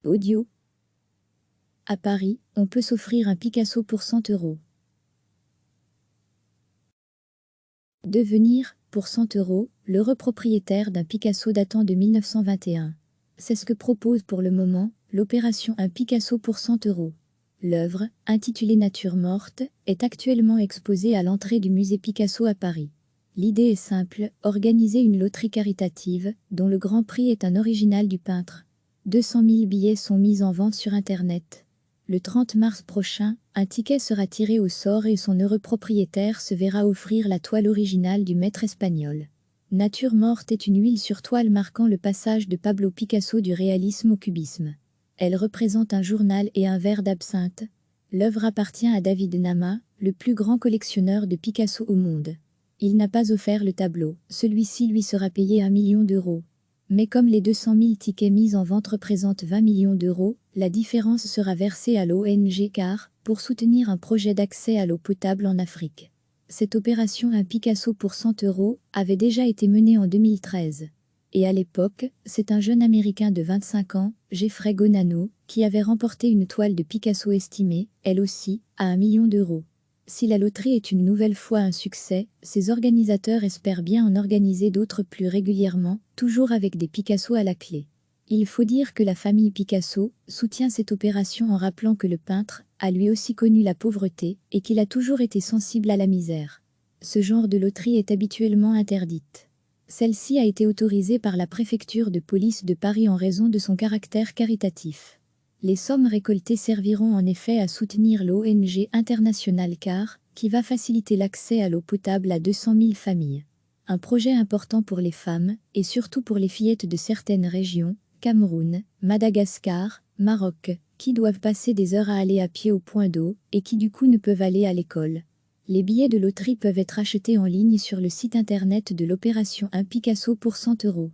Audio. À Paris, on peut s'offrir un Picasso pour 100 €. Devenir, pour 100 €, l'heureux propriétaire d'un Picasso datant de 1921. C'est ce que propose pour le moment l'opération Un Picasso pour 100 €. L'œuvre, intitulée Nature morte, est actuellement exposée à l'entrée du musée Picasso à Paris. L'idée est simple, organiser une loterie caritative, dont le grand prix est un original du peintre. 200 000 billets sont mis en vente sur Internet. Le 30 mars prochain, un ticket sera tiré au sort et son heureux propriétaire se verra offrir la toile originale du maître espagnol. Nature morte est une huile sur toile marquant le passage de Pablo Picasso du réalisme au cubisme. Elle représente un journal et un verre d'absinthe. L'œuvre appartient à David Nama, le plus grand collectionneur de Picasso au monde. Il n'a pas offert le tableau, celui-ci lui sera payé 1 million d'euros. Mais comme les 200 000 tickets mis en vente représentent 20 millions d'euros, la différence sera versée à l'ONG CAR pour soutenir un projet d'accès à l'eau potable en Afrique. Cette opération Un Picasso pour 100 € avait déjà été menée en 2013. Et à l'époque, c'est un jeune Américain de 25 ans, Jeffrey Gonano, qui avait remporté une toile de Picasso estimée, elle aussi, à 1 million d'euros. Si la loterie est une nouvelle fois un succès, ses organisateurs espèrent bien en organiser d'autres plus régulièrement, toujours avec des Picasso à la clé. Il faut dire que la famille Picasso soutient cette opération en rappelant que le peintre a lui aussi connu la pauvreté et qu'il a toujours été sensible à la misère. Ce genre de loterie est habituellement interdite. Celle-ci a été autorisée par la préfecture de police de Paris en raison de son caractère caritatif. Les sommes récoltées serviront en effet à soutenir l'ONG internationale CAR, qui va faciliter l'accès à l'eau potable à 200 000 familles. Un projet important pour les femmes, et surtout pour les fillettes de certaines régions, Cameroun, Madagascar, Maroc, qui doivent passer des heures à aller à pied au point d'eau, et qui du coup ne peuvent aller à l'école. Les billets de loterie peuvent être achetés en ligne sur le site internet de l'opération Un Picasso pour 100 €.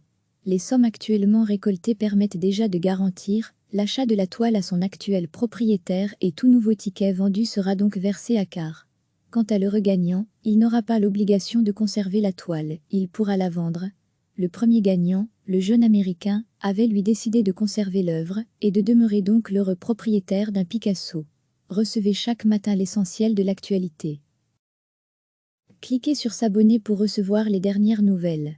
Les sommes actuellement récoltées permettent déjà de garantir l'achat de la toile à son actuel propriétaire et tout nouveau ticket vendu sera donc versé à CAR. Quant à l'heureux gagnant, il n'aura pas l'obligation de conserver la toile, il pourra la vendre. Le premier gagnant, le jeune Américain, avait lui décidé de conserver l'œuvre et de demeurer donc l'heureux propriétaire d'un Picasso. Recevez chaque matin l'essentiel de l'actualité. Cliquez sur s'abonner pour recevoir les dernières nouvelles.